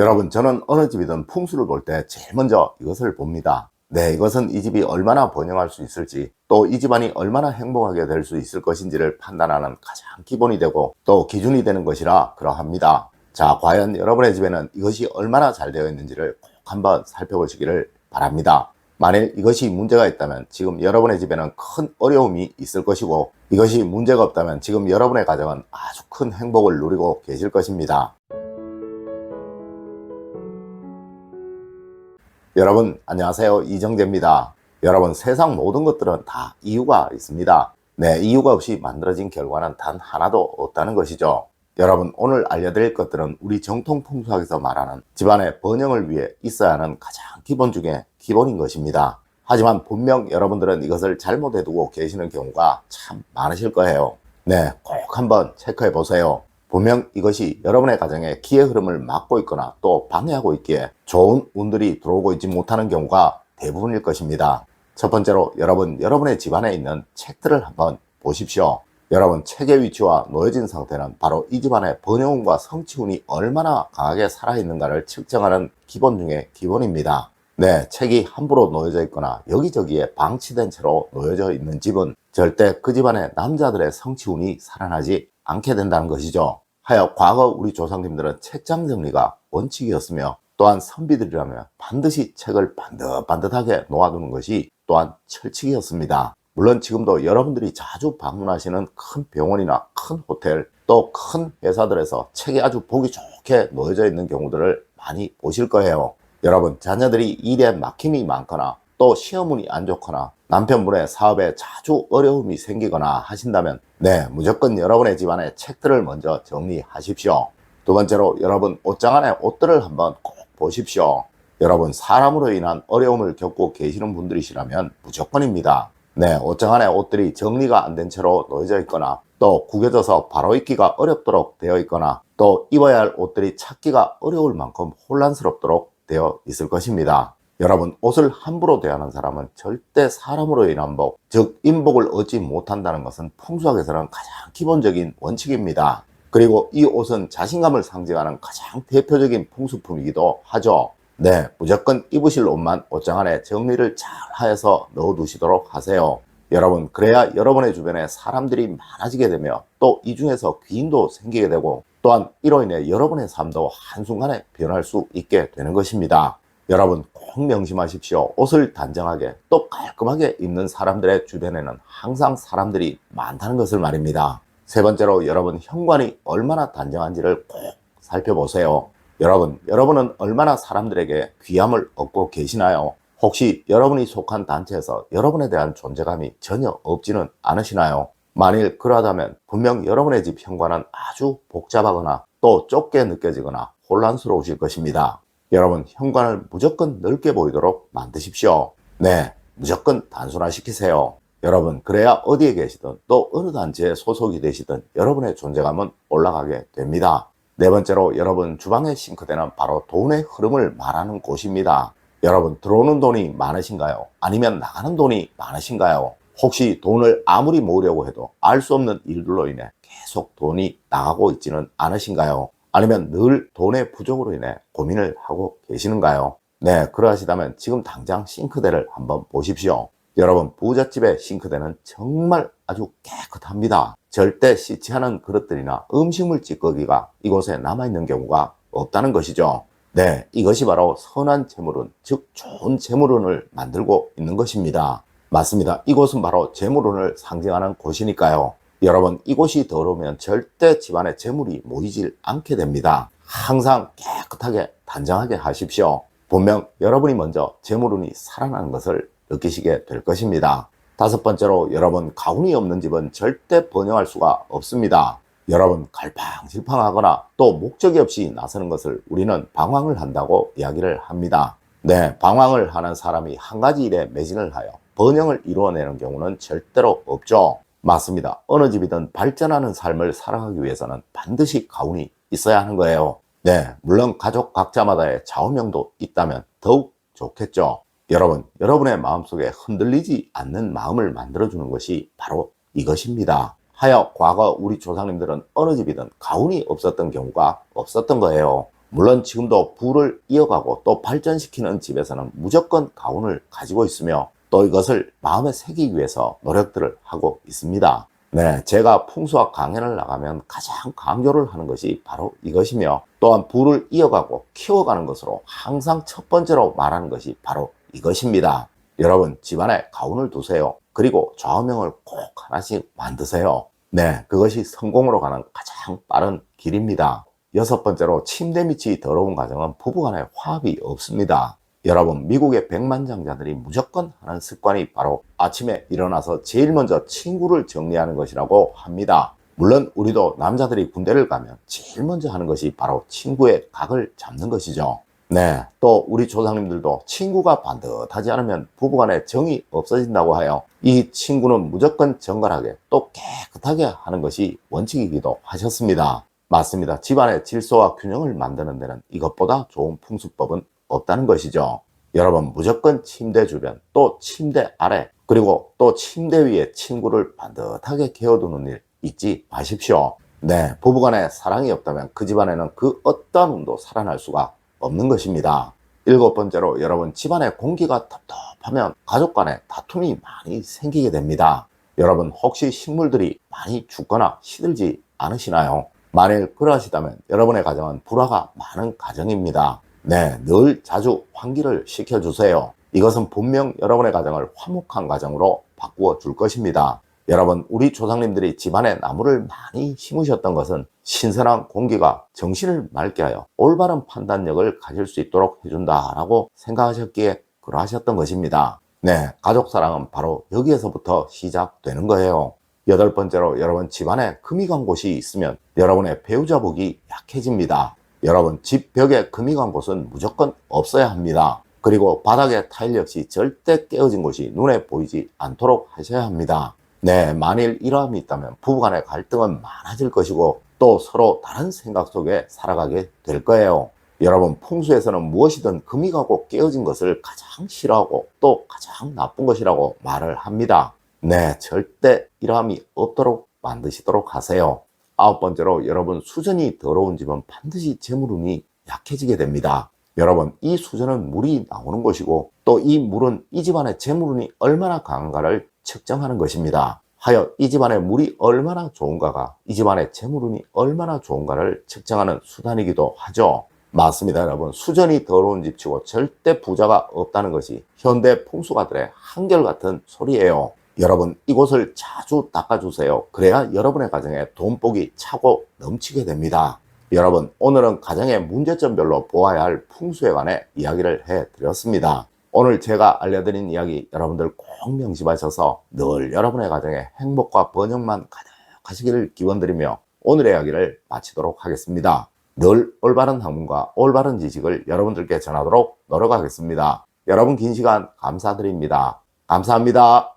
여러분, 저는 어느 집이든 풍수를 볼 때 제일 먼저 이것을 봅니다. 네, 이것은 이 집이 얼마나 번영할 수 있을지, 또 이 집안이 얼마나 행복하게 될 수 있을 것인지를 판단하는 가장 기본이 되고 또 기준이 되는 것이라 그러합니다. 자, 과연 여러분의 집에는 이것이 얼마나 잘 되어 있는지를 꼭 한번 살펴보시기를 바랍니다. 만일 이것이 문제가 있다면 지금 여러분의 집에는 큰 어려움이 있을 것이고, 이것이 문제가 없다면 지금 여러분의 가정은 아주 큰 행복을 누리고 계실 것입니다. 여러분 안녕하세요, 이정재입니다. 여러분, 세상 모든 것들은 다 이유가 있습니다. 네, 이유가 없이 만들어진 결과는 단 하나도 없다는 것이죠. 여러분, 오늘 알려드릴 것들은 우리 정통 풍수학에서 말하는 집안의 번영을 위해 있어야 하는 가장 기본 중에 기본인 것입니다. 하지만 분명 여러분들은 이것을 잘못해 두고 계시는 경우가 참 많으실 거예요. 네, 꼭 한번 체크해 보세요. 분명 이것이 여러분의 가정에 기의 흐름을 막고 있거나 또 방해하고 있기에 좋은 운들이 들어오고 있지 못하는 경우가 대부분일 것입니다. 첫 번째로, 여러분의 집안에 있는 책들을 한번 보십시오. 여러분, 책의 위치와 놓여진 상태는 바로 이 집안의 번영운과 성취운이 얼마나 강하게 살아있는가를 측정하는 기본 중에 기본입니다. 네, 책이 함부로 놓여져 있거나 여기저기에 방치된 채로 놓여져 있는 집은 절대 그 집안의 남자들의 성취운이 살아나지 않게 된다는 것이죠. 하여 과거 우리 조상님들은 책장 정리가 원칙이었으며, 또한 선비들이라면 반드시 책을 반듯반듯하게 놓아두는 것이 또한 철칙이었습니다. 물론 지금도 여러분들이 자주 방문하시는 큰 병원이나 큰 호텔, 또 큰 회사들에서 책이 아주 보기 좋게 놓여져 있는 경우들을 많이 보실 거예요. 여러분, 자녀들이 일에 막힘이 많거나 또 시어머니 안 좋거나 남편분의 사업에 자주 어려움이 생기거나 하신다면, 네, 무조건 여러분의 집안의 책들을 먼저 정리하십시오. 두 번째로, 여러분 옷장 안에 옷들을 한번 꼭 보십시오. 여러분, 사람으로 인한 어려움을 겪고 계시는 분들이시라면 무조건입니다. 네, 옷장 안에 옷들이 정리가 안 된 채로 놓여져 있거나 또 구겨져서 바로 입기가 어렵도록 되어 있거나 또 입어야 할 옷들이 찾기가 어려울 만큼 혼란스럽도록 되어 있을 것입니다. 여러분, 옷을 함부로 대하는 사람은 절대 사람으로 인한 복, 즉 인복을 얻지 못한다는 것은 풍수학에서는 가장 기본적인 원칙입니다. 그리고 이 옷은 자신감을 상징하는 가장 대표적인 풍수품이기도 하죠. 네, 무조건 입으실 옷만 옷장 안에 정리를 잘 하여서 넣어두시도록 하세요. 여러분, 그래야 여러분의 주변에 사람들이 많아지게 되며 또 이 중에서 귀인도 생기게 되고, 또한 이로 인해 여러분의 삶도 한순간에 변할 수 있게 되는 것입니다. 여러분, 꼭 명심하십시오. 옷을 단정하게 또 깔끔하게 입는 사람들의 주변에는 항상 사람들이 많다는 것을 말입니다. 세 번째로, 여러분 현관이 얼마나 단정한지를 꼭 살펴보세요. 여러분은 얼마나 사람들에게 귀함을 얻고 계시나요? 혹시 여러분이 속한 단체에서 여러분에 대한 존재감이 전혀 없지는 않으시나요? 만일 그러하다면 분명 여러분의 집 현관은 아주 복잡하거나 또 좁게 느껴지거나 혼란스러우실 것입니다. 여러분, 현관을 무조건 넓게 보이도록 만드십시오. 네, 무조건 단순화시키세요. 여러분, 그래야 어디에 계시든 또 어느 단체에 소속이 되시든 여러분의 존재감은 올라가게 됩니다. 네 번째로, 여러분 주방의 싱크대는 바로 돈의 흐름을 말하는 곳입니다. 여러분, 들어오는 돈이 많으신가요? 아니면 나가는 돈이 많으신가요? 혹시 돈을 아무리 모으려고 해도 알 수 없는 일들로 인해 계속 돈이 나가고 있지는 않으신가요? 아니면 늘 돈의 부족으로 인해 고민을 하고 계시는가요? 네, 그러하시다면 지금 당장 싱크대를 한번 보십시오. 여러분, 부잣집의 싱크대는 정말 아주 깨끗합니다. 절대 씻지 않은 그릇들이나 음식물 찌꺼기가 이곳에 남아있는 경우가 없다는 것이죠. 네, 이것이 바로 선한 재물운, 즉 좋은 재물운을 만들고 있는 것입니다. 맞습니다. 이곳은 바로 재물운을 상징하는 곳이니까요. 여러분, 이곳이 더러우면 절대 집안에 재물이 모이질 않게 됩니다. 항상 깨끗하게 단정하게 하십시오. 분명 여러분이 먼저 재물운이 살아나는 것을 느끼시게 될 것입니다. 다섯 번째로, 여러분 가훈이 없는 집은 절대 번영할 수가 없습니다. 여러분, 갈팡질팡하거나 또 목적이 없이 나서는 것을 우리는 방황을 한다고 이야기를 합니다. 네, 방황을 하는 사람이 한 가지 일에 매진을 하여 번영을 이루어내는 경우는 절대로 없죠. 맞습니다. 어느 집이든 발전하는 삶을 살아가기 위해서는 반드시 가훈이 있어야 하는 거예요. 네, 물론 가족 각자마다의 좌우명도 있다면 더욱 좋겠죠. 여러분의 마음속에 흔들리지 않는 마음을 만들어주는 것이 바로 이것입니다. 하여 과거 우리 조상님들은 어느 집이든 가훈이 없었던 경우가 없었던 거예요. 물론 지금도 부를 이어가고 또 발전시키는 집에서는 무조건 가훈을 가지고 있으며 또 이것을 마음에 새기기 위해서 노력들을 하고 있습니다. 네, 제가 풍수학 강연을 나가면 가장 강조를 하는 것이 바로 이것이며 또한 부를 이어가고 키워가는 것으로 항상 첫 번째로 말하는 것이 바로 이것입니다. 여러분, 집안에 가훈을 두세요. 그리고 좌우명을 꼭 하나씩 만드세요. 네, 그것이 성공으로 가는 가장 빠른 길입니다. 여섯 번째로, 침대 밑이 더러운 가정은 부부간에 화합이 없습니다. 여러분, 미국의 백만장자들이 무조건 하는 습관이 바로 아침에 일어나서 제일 먼저 친구를 정리하는 것이라고 합니다. 물론 우리도 남자들이 군대를 가면 제일 먼저 하는 것이 바로 친구의 각을 잡는 것이죠. 네, 또 우리 조상님들도 친구가 반듯하지 않으면 부부간에 정이 없어진다고 하여 이 친구는 무조건 정갈하게 또 깨끗하게 하는 것이 원칙이기도 하셨습니다. 맞습니다. 집안의 질서와 균형을 만드는 데는 이것보다 좋은 풍수법은 없다는 것이죠. 여러분, 무조건 침대 주변, 또 침대 아래, 그리고 또 침대 위에 친구를 반듯하게 개어두는 일 잊지 마십시오. 네, 부부간에 사랑이 없다면 그 집안에는 그 어떤 운도 살아날 수가 없는 것입니다. 일곱 번째로, 여러분, 집안의 공기가 텁텁하면 가족 간에 다툼이 많이 생기게 됩니다. 여러분, 혹시 식물들이 많이 죽거나 시들지 않으시나요? 만일 그러하시다면 여러분의 가정은 불화가 많은 가정입니다. 네, 늘 자주 환기를 시켜주세요. 이것은 분명 여러분의 가정을 화목한 가정으로 바꾸어 줄 것입니다. 여러분, 우리 조상님들이 집안에 나무를 많이 심으셨던 것은 신선한 공기가 정신을 맑게 하여 올바른 판단력을 가질 수 있도록 해준다라고 생각하셨기에 그러하셨던 것입니다. 네, 가족 사랑은 바로 여기에서부터 시작되는 거예요. 여덟 번째로, 여러분, 집안에 금이 간 곳이 있으면 여러분의 배우자 복이 약해집니다. 여러분, 집 벽에 금이 간 곳은 무조건 없어야 합니다. 그리고 바닥에 타일 역시 절대 깨어진 곳이 눈에 보이지 않도록 하셔야 합니다. 네, 만일 이러함이 있다면 부부간의 갈등은 많아질 것이고 또 서로 다른 생각 속에 살아가게 될 거예요. 여러분, 풍수에서는 무엇이든 금이 가고 깨어진 것을 가장 싫어하고 또 가장 나쁜 것이라고 말을 합니다. 네, 절대 이러함이 없도록 만드시도록 하세요. 아홉 번째로, 여러분, 수전이 더러운 집은 반드시 재물운이 약해지게 됩니다. 여러분, 이 수전은 물이 나오는 것이고 또 이 물은 이 집안의 재물운이 얼마나 강한가를 측정하는 것입니다. 하여 이 집안의 물이 얼마나 좋은가가 이 집안의 재물운이 얼마나 좋은가를 측정하는 수단이기도 하죠. 맞습니다, 여러분. 수전이 더러운 집치고 절대 부자가 없다는 것이 현대 풍수가들의 한결같은 소리예요. 여러분, 이곳을 자주 닦아주세요. 그래야 여러분의 가정에 돈복이 차고 넘치게 됩니다. 여러분, 오늘은 가정의 문제점별로 보아야 할 풍수에 관해 이야기를 해드렸습니다. 오늘 제가 알려드린 이야기 여러분들 꼭 명심하셔서 늘 여러분의 가정에 행복과 번영만 가득하시기를 기원드리며 오늘의 이야기를 마치도록 하겠습니다. 늘 올바른 학문과 올바른 지식을 여러분들께 전하도록 노력하겠습니다. 여러분, 긴 시간 감사드립니다. 감사합니다.